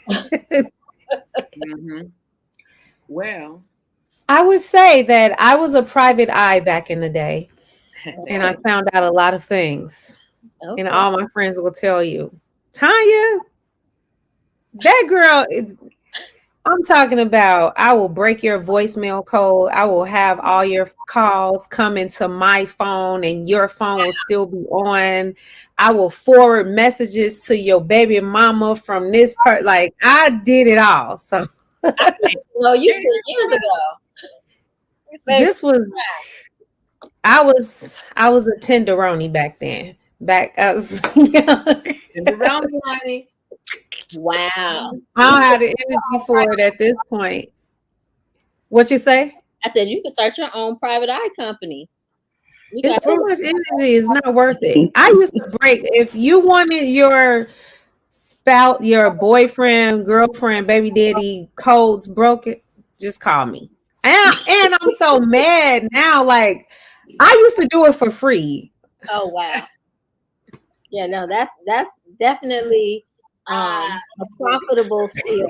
Mm-hmm. Well, I would say that I was a private eye back in the day, and I found out a lot of things. And Okay. all my friends will tell you, Tanya, that girl, I'm talking about, I will break your voicemail code. I will have all your calls come into my phone and your phone will still be on. I will forward messages to your baby mama from this part. Like, I did it all. So No, you 10 years ago. this was, I was a tenderoni back then. I was young. around Ronnie. Wow. I don't have the energy for it at this point. What you say? I said you could start your own private eye company. You It's got too much energy. It's not worth it. I used to break. If you wanted your spout, your boyfriend, girlfriend, baby daddy codes broken, just call me. And I'm so mad now. Like, I used to do it for free. Oh wow. Yeah, no, that's definitely a profitable skill.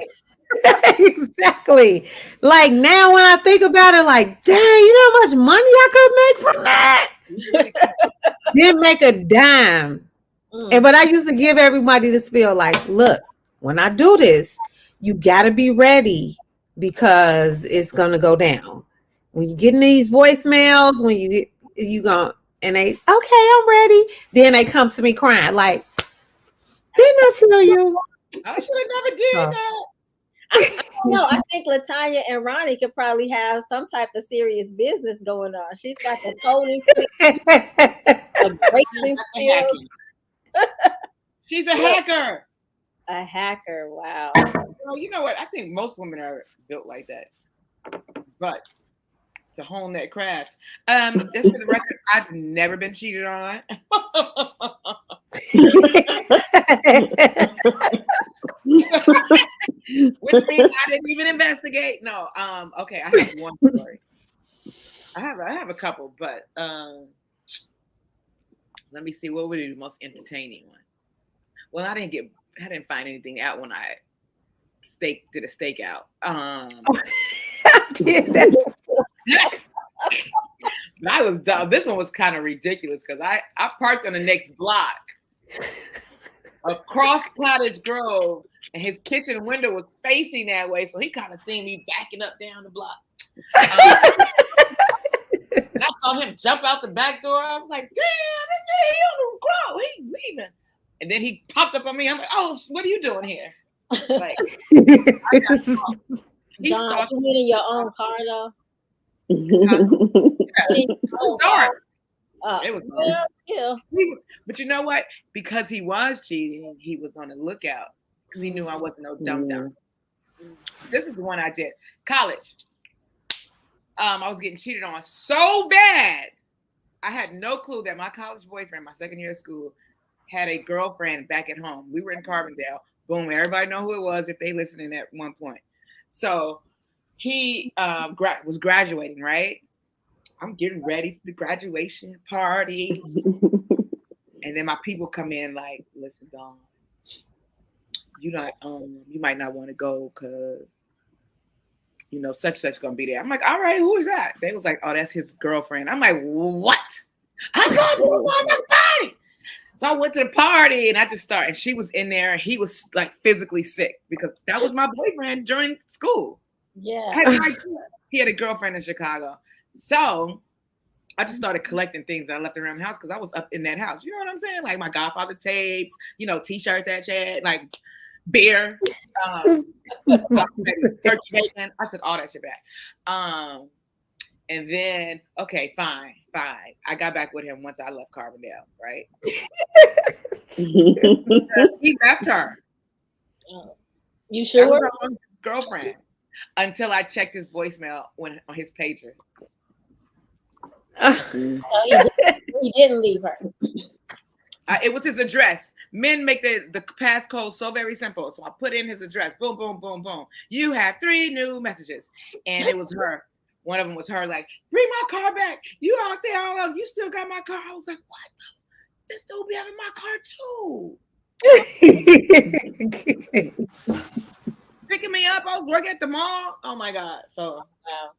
Exactly. Like, now when I think about it, like, dang, you know how much money I could make from that? Didn't make a dime. But I used to give everybody the spiel, like, look, when I do this, you got to be ready because it's going to go down. When you get in these voicemails, when you go, and they, okay, I'm ready. Then they come to me crying, like, didn't I tell you? I should have never did that. No, I think Latanya and Ronnie could probably have some type of serious business going on. She's got the coding skills, the breaking skills. She's a hacker. A hacker, wow. Well, you know what? I think most women are built like that. But to hone that craft. Just for the record, I've never been cheated on. Which means I didn't even investigate. No. Okay, I have one story. I have a couple, but let me see what would be the most entertaining one. Well, I didn't find anything out when I did a stakeout. I did that. But I was dumb. This one was kind of ridiculous because I parked on the next block across Cottage Grove, and his kitchen window was facing that way, so he kind of seen me backing up down the block. And I saw him jump out the back door. I was like, damn, he on the ground. He's leaving. And then he popped up on me. I'm like, oh, what are you doing here? Like, I got caught. John, you went in your own car though? It was dark. It was dark. Yeah. But you know what? Because he was cheating, he was on the lookout because he knew I wasn't no dumb. This is the one I did. College. I was getting cheated on so bad. I had no clue that my college boyfriend, my second year of school, had a girlfriend back at home. We were in Carbondale. Boom, everybody know who it was if they listening at one point. So he was graduating, right? I'm getting ready for the graduation party. And then my people come in like, listen, Dawn, you might not want to go because such gonna be there. I'm like, all right, who is that? They was like, oh, that's his girlfriend. I'm like, what? I'm going to the party. So I went to the party and I just started. And she was in there and he was like physically sick because that was my boyfriend during school. Yeah. He had a girlfriend in Chicago. So I just started collecting things that I left around the house because I was up in that house. You know what I'm saying? Like my Godfather tapes, T-shirts that she had, like beer, turkey bacon. I took all that shit back. And then, okay, fine. I got back with him once I left Carbondale, right? Because he left her. You sure? That was her girlfriend. Until I checked his voicemail on his pager. He didn't leave her. It was his address. Men make the passcode so very simple. So I put in his address. Boom, boom, boom, boom. You have 3 new messages. And it was her. One of them was her like, bring my car back. You out there all of you still got my car. I was like, what? This dude be having my car too. Picking me up. I was working at the mall. Oh my God. So wow.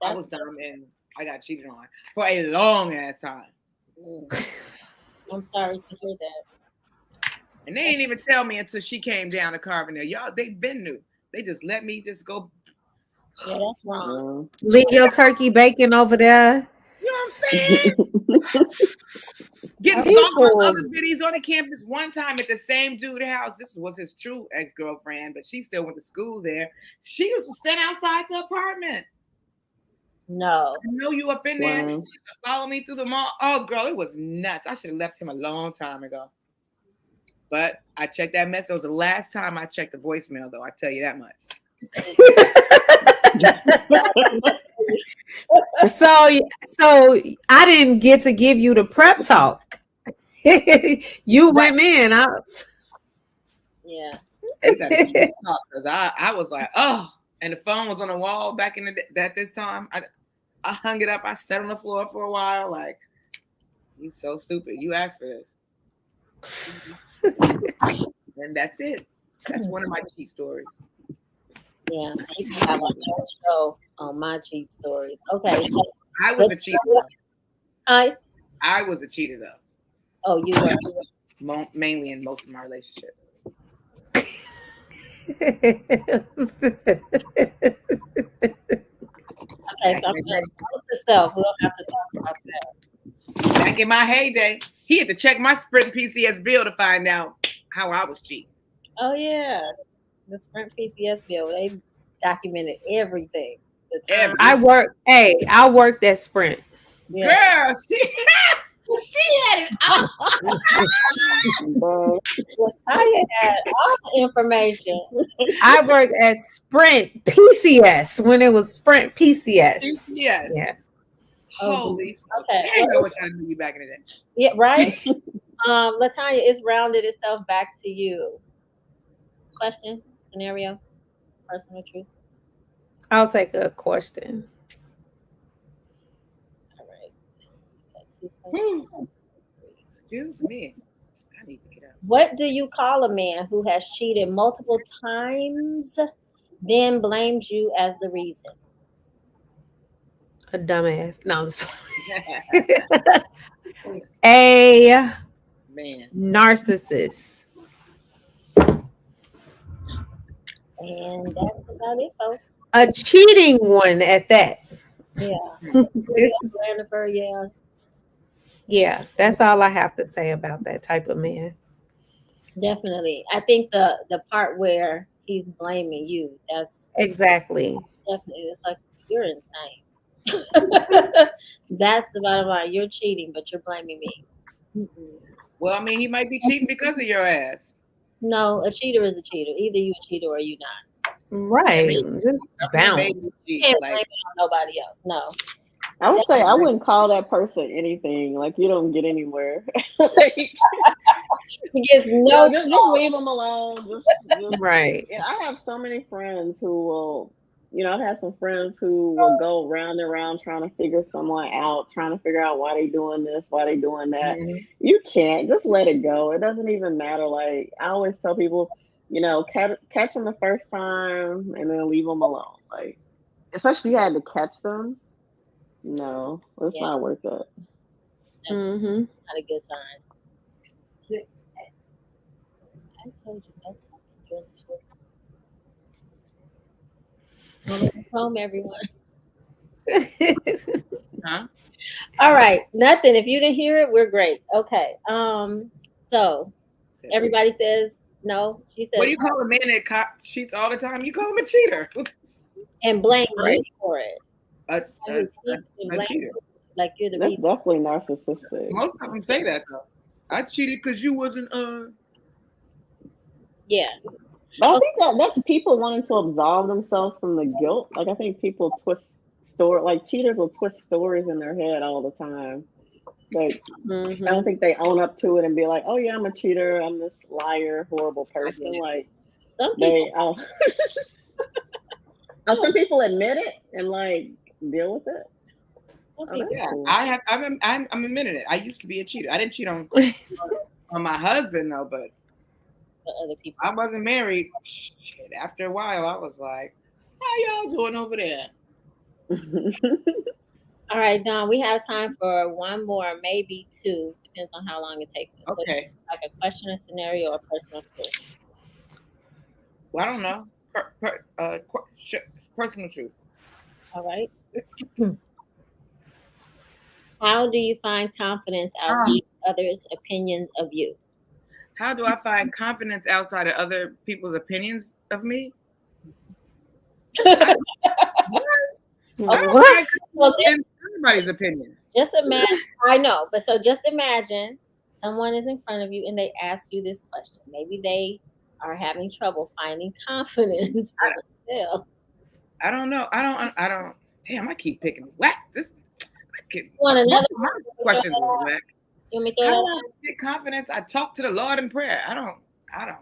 I was dumb and I got cheated on for a long ass time. I'm sorry to hear that. And they didn't even tell me until she came down to Carbondale. Y'all, they been new. They just let me just go. Yeah, that's wrong. Leave your turkey bacon over there. You know what I'm saying? Getting stalked by other biddies on the campus one time at the same dude's house. This was his true ex-girlfriend, but she still went to school there. She used to stand outside the apartment. No. I know you up in there. She used to follow me through the mall. Oh, girl, it was nuts. I should have left him a long time ago. But I checked that message. It was the last time I checked the voicemail, though. I tell you that much. So I didn't get to give you the prep talk. You went in. Yeah. I was like, oh, and the phone was on the wall back in this time. I hung it up. I sat on the floor for a while. Like, you so stupid. You asked for this. And that's it. That's one of my cheat stories. Yeah, I have a whole show on my cheat stories. Okay, so I was a cheater. I was a cheater though. Oh, you were mainly in most of my relationships. Okay, so I'm just to self. We don't have to talk about that. Back in my heyday, he had to check my Sprint PCS bill to find out how I was cheating. Oh yeah. The Sprint PCS bill, they documented everything. I worked at Sprint. Yeah. Girl, she had it all. I had all the information. I worked at Sprint PCS when it was Sprint PCS. PCS. Yeah. Holy okay. Dang, I wish I knew you back in the day. Yeah, right? LaTanya, it's rounded itself back to you. Question, scenario, personal truth. I'll take a question. All right. Excuse me. I need to get up. What do you call a man who has cheated multiple times, then blames you as the reason? A dumbass. No, I'm just a narcissist. And that's about it, folks. A cheating one at that. Yeah. Yeah. Yeah, that's all I have to say about that type of man. Definitely. I think the part where he's blaming you, that's exactly. Definitely. It's like, you're insane. That's the bottom line. You're cheating, but you're blaming me. Mm-mm. Well, I mean, he might be cheating because of your ass. No, a cheater is a cheater. Either you a cheater or you not. Right. Just bounce. You can't blame it on nobody else. No. I would say I wouldn't call that person anything. Like, you don't get anywhere. He gets no. Just leave them alone. Just, right. Yeah, I have so many friends who will. I've had some friends who will go round and round trying to figure someone out, trying to figure out why they doing this, why they doing that. Mm-hmm. You can't just let it go. It doesn't even matter. Like, I always tell people, catch them the first time and then leave them alone. Like, especially if you had to catch them. No, it's not worth it. That's Mm-hmm. not a good sign. I told you, don't talk during the show. Home, everyone. Huh? All right, nothing. If you didn't hear it, we're great. Okay. So everybody says no. She says What do you call a man that cheats all the time? You call him a cheater. and blame Right. you for it. A Blame cheater. you, like you're the That's reason. definitely narcissistic. Most of them say that though. I cheated because you wasn't Yeah. But I think that's people wanting to absolve themselves from the guilt. Like I think people cheaters will twist stories in their head all the time. Like I don't think they own up to it and be like, "Oh yeah, I'm a cheater. I'm this liar, horrible person." Like some people, some people admit it and like deal with it. some people. yeah, Cool. I'm admitting it. I used to be a cheater. I didn't cheat on my husband though, but Other people. I wasn't married. Shit, after a while, I was like, "How y'all doing over there?" All right, Don. We have time for one more, maybe two. Depends on how long it takes us. Okay. So, like a question, a scenario, or personal truth. Well, I don't know. Personal truth. All right. How do you find confidence outside others' opinions of you? How do I find confidence outside of other people's opinions of me? I don't find confidence in everybody's opinion. Just imagine. I know, but so just imagine someone is in front of you and they ask you this question. Maybe they are having trouble finding confidence in themselves. I don't know. I don't. Damn, I keep picking whack. This. Want another question? Whack. You want me to How throw do I get confidence? I talk to the Lord in prayer. I don't know.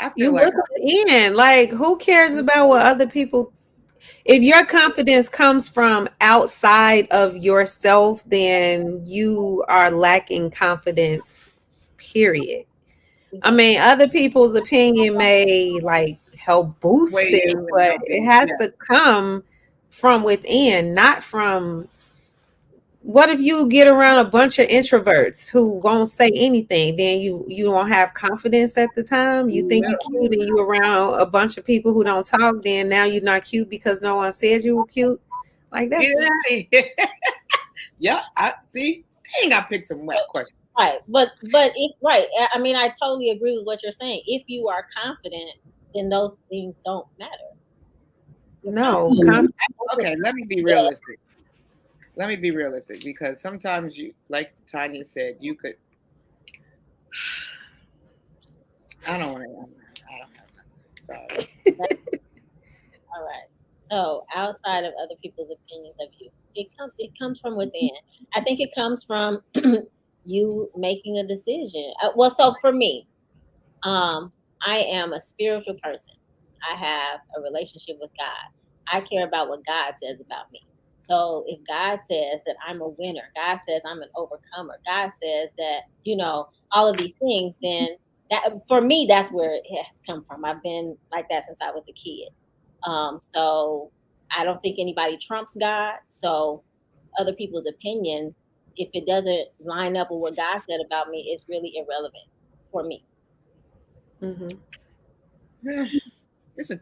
I feel You like look in. Like, who cares about what other people? If your confidence comes from outside of yourself, then you are lacking confidence, period. I mean, other people's opinion may like help boost Sway it, you and but help it you. has Yeah. to come from within, not from. What if you get around a bunch of introverts who won't say anything? Then you don't have confidence at the time. You think you're cute and you around a bunch of people who don't talk. Then now you're not cute because no one said you were cute. Like that's Get out of here. Yeah, I see. Dang, I picked some whack questions. Right, but if right, I mean, I totally agree with what you're saying. If you are confident, then those things don't matter. no. Okay, let me be realistic. Let me be realistic because sometimes you, like Tanya said, you could. I don't want to. I don't have. Sorry. All right. So outside of other people's opinions of you, it comes from within. I think it comes from you making a decision. Well, so for me, I am a spiritual person. I have a relationship with God. I care about what God says about me. So if God says that I'm a winner, God says I'm an overcomer, God says that, all of these things, then that for me, that's where it has come from. I've been like that since I was a kid. So I don't think anybody trumps God. So other people's opinion, if it doesn't line up with what God said about me, it's really irrelevant for me.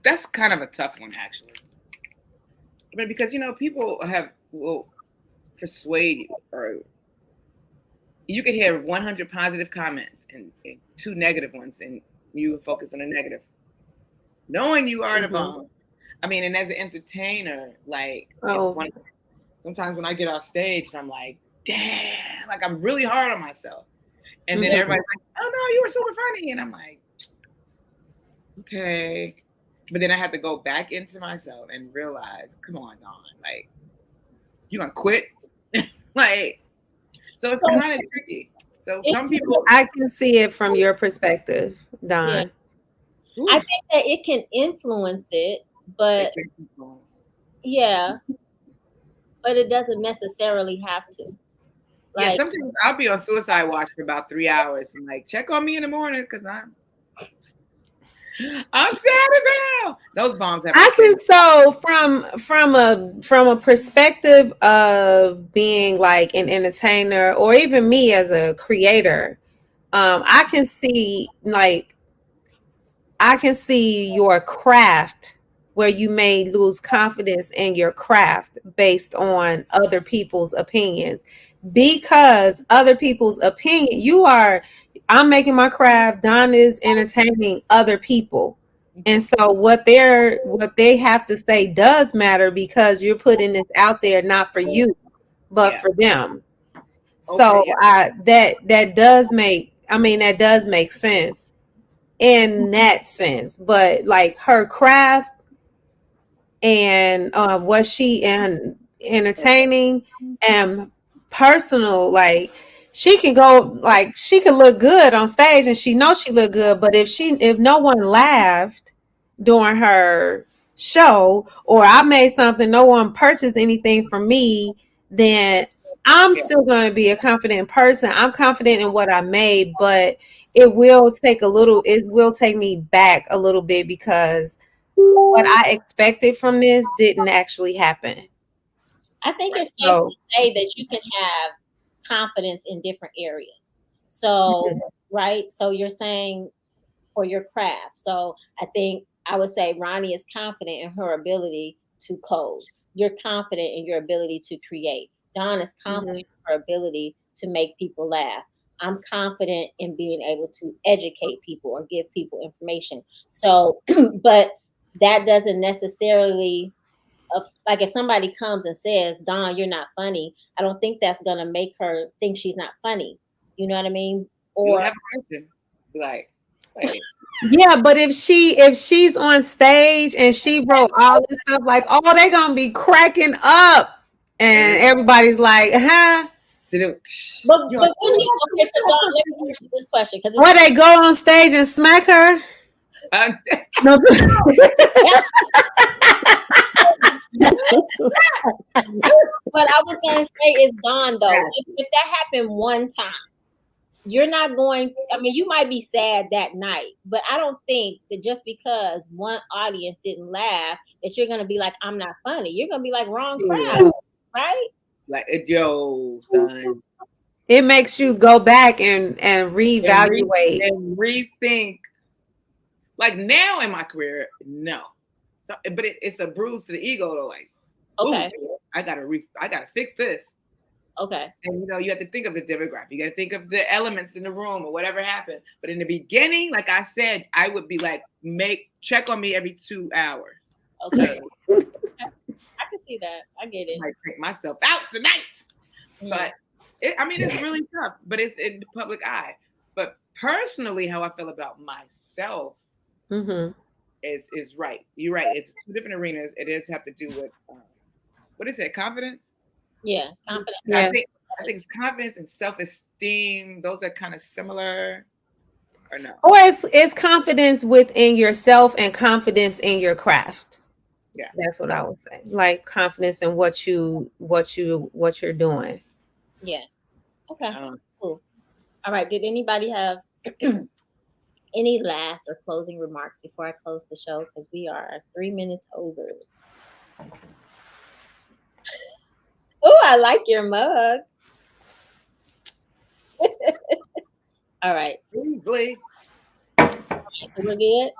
That's kind of a tough one, actually. But because people will persuade you, or you could hear 100 positive comments and 2 negative ones, and you focus on the negative, knowing you are the bomb. I mean, and as an entertainer, like sometimes when I get off stage, and I'm like, damn, like I'm really hard on myself, and then everybody's like, oh no, you were super funny, and I'm like, okay. But then I have to go back into myself and realize, come on, Dawn, like, you gonna quit? Like, so it's kind of tricky. So some people, I can see it from your perspective, Don. Yeah. I think that it can influence it, but yeah, but it doesn't necessarily have to. Like, yeah, sometimes I'll be on suicide watch for about 3 hours and like check on me in the morning because I'm sad as hell. Those bombs have. I can so from a perspective of being like an entertainer or even me as a creator, I can see your craft where you may lose confidence in your craft based on other people's opinions, because other people's opinion, I'm making my craft, Don is entertaining other people. And so what they have to say does matter, because you're putting this out there not for you, but for them. So that does make sense in that sense. But like her craft and what she and entertaining and personal, like she can look good on stage and she knows she look good, but if no one laughed during her show, or I made something, no one purchased anything from me, then I'm still going to be a confident person. I'm confident in what I made, but it will take me back a little bit, because what I expected from this didn't actually happen. I think it's safe to say that you can have confidence in different areas. So, right? So you're saying for your craft. So I think I would say Ronnie is confident in her ability to code. You're confident in your ability to create. Dawn is confident in her ability to make people laugh. I'm confident in being able to educate people or give people information. So, but that doesn't necessarily, like if somebody comes and says, Dawn, you're not funny, I don't think that's going to make her think she's not funny. You know what I mean? Or have a question. Like, yeah, but if she's on stage and she wrote all this stuff, like, oh, they're gonna be cracking up, and everybody's like, huh? But okay, so Dawn, let me ask you this question, because or they go on stage and smack her. No. What I was gonna say is, Dawn, though, if that happened one time, you're not going to, I mean, you might be sad that night, but I don't think that just because one audience didn't laugh that you're going to be like, I'm not funny. You're going to be like, wrong crowd, right? Like, yo, son. It makes you go back and reevaluate and rethink. Like now in my career, no. So, but it's a bruise to the ego, though. Like, okay, I gotta fix this. Okay. And you have to think of the demographic. You got to think of the elements in the room or whatever happened. But in the beginning, like I said, I would be like, check on me every 2 hours. Okay. I can see that. I get it. I might take myself out tonight. But it's really tough. But it's in the public eye. But personally, how I feel about myself is right. You're right. It's two different arenas. It does have to do with what is it? Confidence. Yeah, confidence. I think it's confidence and self-esteem. Those are kind of similar, or no? Or it's confidence within yourself and confidence in your craft. Yeah, that's what I would say. Like confidence in what you're doing. Yeah. Okay. Cool. All right. Did anybody have any last or closing remarks before I close the show? Because we are 3 minutes over. Oh, I like your mug. All right. Easily. So we're good.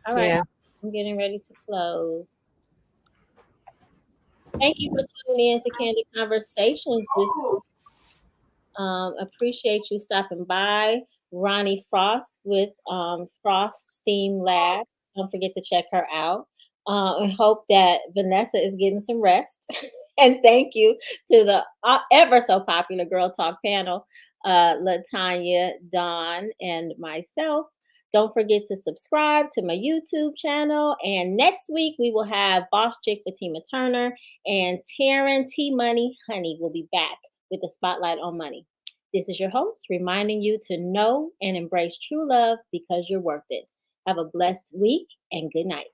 All right. Yeah. I'm getting ready to close. Thank you for tuning in to Candid Conversations this week. Appreciate you stopping by. Ronnie Frost with Frost Steam Lab. Don't forget to check her out. I hope that Vanessa is getting some rest. And thank you to the ever so popular Girl Talk panel, LaTanya, Dawn, and myself. Don't forget to subscribe to my YouTube channel. And next week, we will have Boss Chick Fatima Turner and Taryn T Money Honey will be back with the spotlight on money. This is your host, reminding you to know and embrace true love because you're worth it. Have a blessed week and good night.